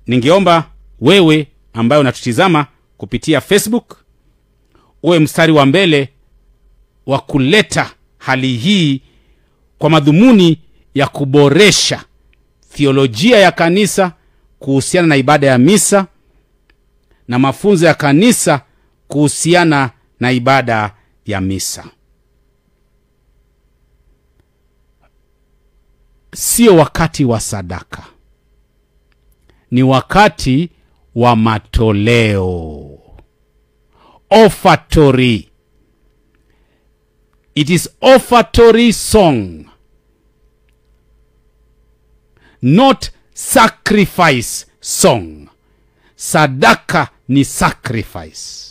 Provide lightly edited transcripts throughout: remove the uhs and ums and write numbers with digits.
ningeomba wewe ambaye unatutizama kupitia Facebook uwe mstari wa mbele wa kuleta hali hii kwa madhumuni ya kuboresha theolojia ya kanisa kuhusiana na ibada ya misa na mafunzo ya kanisa kuhusiana na ibada ya misa. Sio wakati wa sadaka, ni wakati wa matoleo. Offertory. It is offertory song, not sacrifice song. Sadaka ni sacrifice,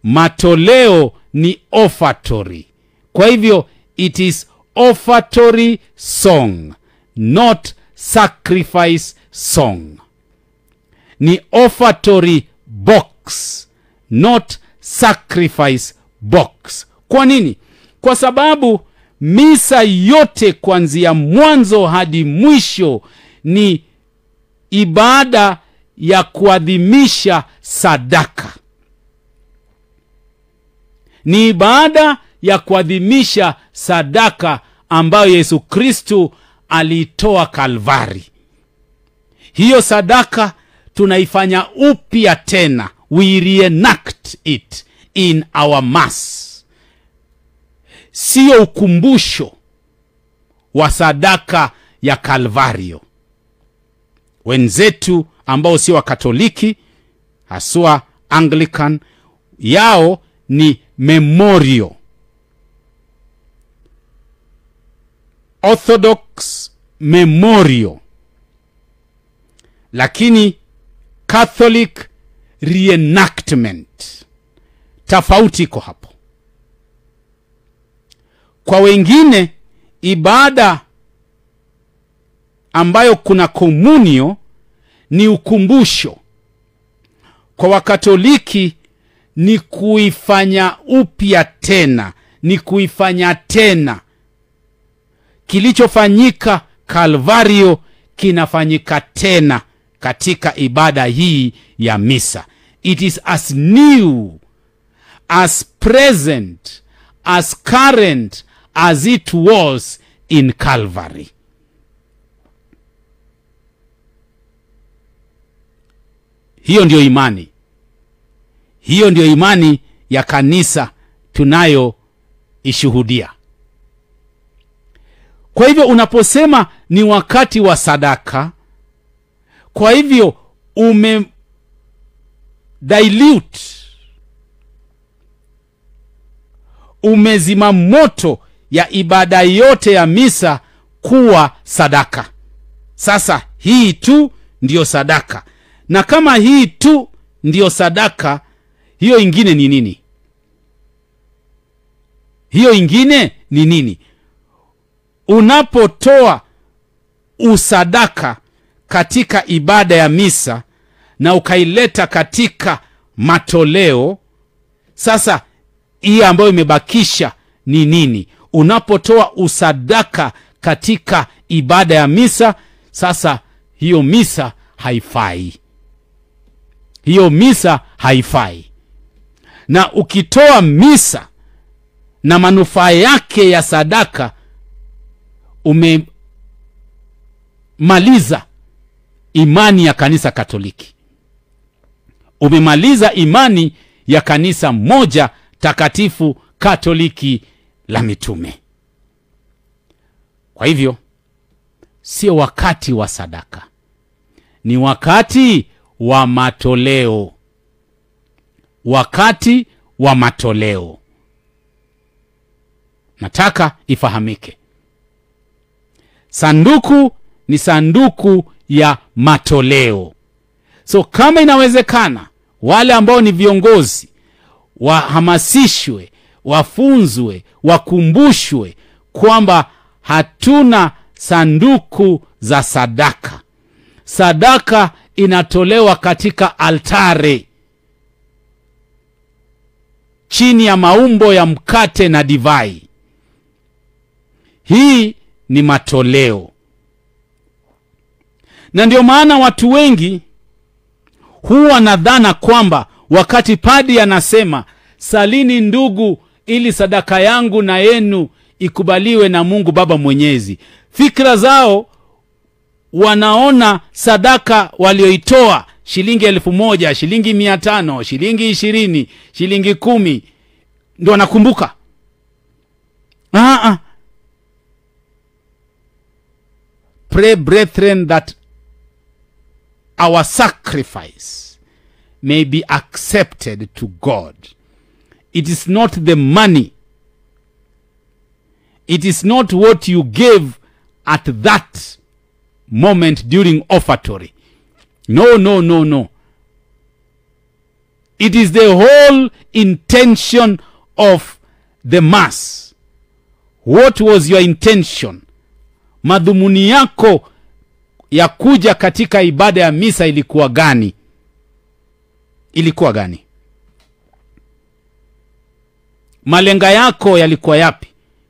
matoleo ni offertory. Kwa hivyo it is offertory song, not sacrifice song. Ni offertory box, not sacrifice box. Kwa nini? Kwa sababu misa yote kuanzia mwanzo hadi mwisho ni ibada ya kuadhimisha sadaka. Ni ibada ya kuadhimisha sadaka ambayo Yesu Kristo alitoa Kalvari. Hiyo sadaka tunaifanya upya tena. We reenact it in our mass. Sio ukumbusho wa sadaka ya Kalvario. Wenzetu ambao sio wa Katoliki, haswa Anglican, yao ni memorial. Orthodox memorial. Lakini Catholic reenactment. Tofauti iko hapo. Kwa wengine ibada ambayo kuna komunio ni ukumbusho. Kwa Wakatoliki ni kuifanya upya tena, ni kuifanya tena. Kilichofanyika Kalvario kinafanyika tena katika ibada hii ya misa. It is as new, as present, as current as it was in Calvary. Hiyo ndio imani. Hiyo ndio imani ya kanisa tunayo ishuhudia. Kwa hivyo unaposema ni wakati wa sadaka, kwa hivyo dilute, umezima moto ya ibada yote ya misa kuwa sadaka. Sasa hii tu ndio sadaka. Na kama hii tu ndio sadaka, hiyo ingine ni nini? Hiyo ingine ni nini? Unapotoa usadaka katika ibada ya misa na ukaileta katika matoleo, sasa hii ambayo imebakisha ni nini? Unapotoa usadaka katika ibada ya misa, sasa hiyo misa haifai. Hiyo misa haifai. Na ukitoa misa na manufaa yake ya sadaka, umemaliza imani ya kanisa Katoliki. Umemaliza imani ya kanisa moja takatifu Katoliki la mitume. Kwa hivyo sio wakati wa sadaka, ni wakati wa matoleo. Wakati wa matoleo. Nataka ifahamike, sanduku ni sanduku ya matoleo. So kama inawezekana, wale ambao ni viongozi wahamasishwe, wafunzwe, wakumbushwe kwamba hatuna sanduku za sadaka. Sadaka inatolewa katika altare chini ya maumbo ya mkate na divai. Hii ni matoleo. Na ndio maana watu wengi huwa nadhana kwamba wakati padi anasema salini ndugu ili sadaka yangu na yenu ikubaliwe na Mungu Baba Mwenyezi, fikra zao wanaona sadaka walioitoa shilingi 1,000, shilingi 500, shilingi 20, shilingi 10 ndio wanakumbuka. Pray, brethren, that our sacrifice may be accepted to God. It is not the money. It is not what you gave at that moment during offertory. No, no, no, no. It is the whole intention of the mass. What was your intention? Madhumuni yako ya kuja katika ibada ya misa ilikuwa gani? Ilikuwa gani? Malenga yako yalikuwa yapi?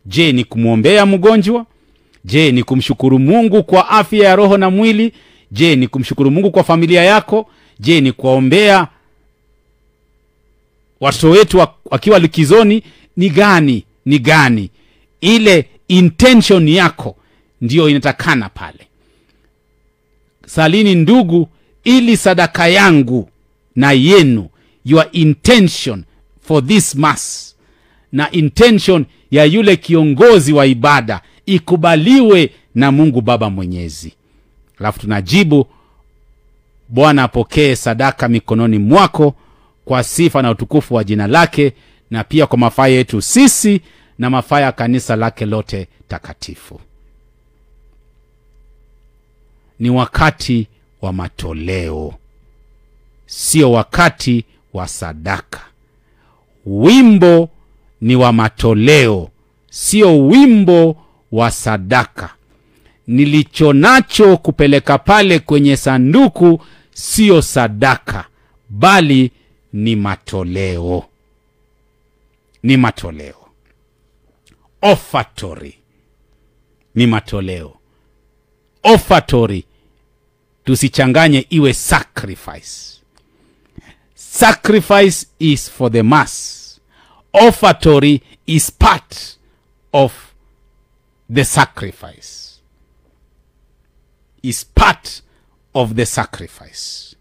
Je, ni kumuombea mgonjwa? Je, ni kumshukuru Mungu kwa afya ya roho na mwili? Je, ni kumshukuru Mungu kwa familia yako? Je, ni kuombea watoto wetu wakiwa likizoni? Ni gani? Ni gani? Ile intention yako ndio inatakana pale. Salini ndugu ili sadaka yangu na yenu, your intention for this mass na intention ya yule kiongozi wa ibada ikubaliwe na Mungu Baba Mwenyezi. Alafu tunajibu, Bwana apokee sadaka mikononi mwako kwa sifa na utukufu wa jina lake, na pia kwa mafaa yetu sisi na mafaa ya kanisa lake lote takatifu. Ni wakati wa matoleo, sio wakati wa sadaka. Wimbo ni wa matoleo, sio wimbo wa sadaka. Nilichonacho kupeleka pale kwenye sanduku sio sadaka, bali ni matoleo. Ni matoleo. Offertory ni matoleo. Offertory tusichanganye iwe sacrifice. Sacrifice is for the mass. Offertory is part of the sacrifice. Is part of the sacrifice.